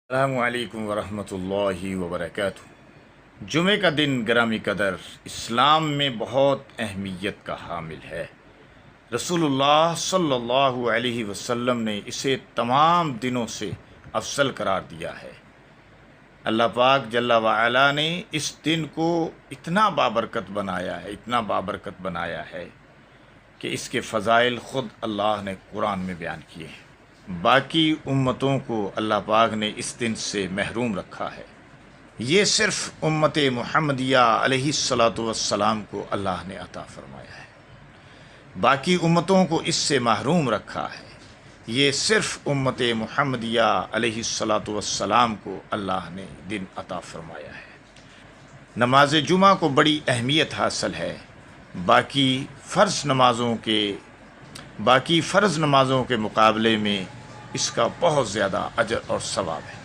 السلام علیکم ورحمۃ اللہ وبرکاتہ۔ جمعہ کا دن گرامی قدر اسلام میں بہت اہمیت کا حامل ہے۔ رسول اللہ صلی اللہ علیہ وسلم نے اسے تمام دنوں سے افضل قرار دیا ہے۔ اللہ پاک جل وعلا نے اس دن کو اتنا بابرکت بنایا ہے کہ اس کے فضائل خود اللہ نے قرآن میں بیان کیے ہیں۔ باقی امتوں کو اللہ پاک نے اس دن سے محروم رکھا ہے۔ یہ صرف امت محمدیہ علیہ الصلاۃ والسلام کو اللہ نے عطا فرمایا ہے، باقی امتوں کو اس سے محروم رکھا ہے۔ یہ صرف امت محمدیہ علیہ الصلاۃ والسلام کو اللہ نے دن عطا فرمایا ہے۔ نماز جمعہ کو بڑی اہمیت حاصل ہے، باقی فرض نمازوں کے مقابلے میں اس کا بہت زیادہ اجر اور ثواب ہے۔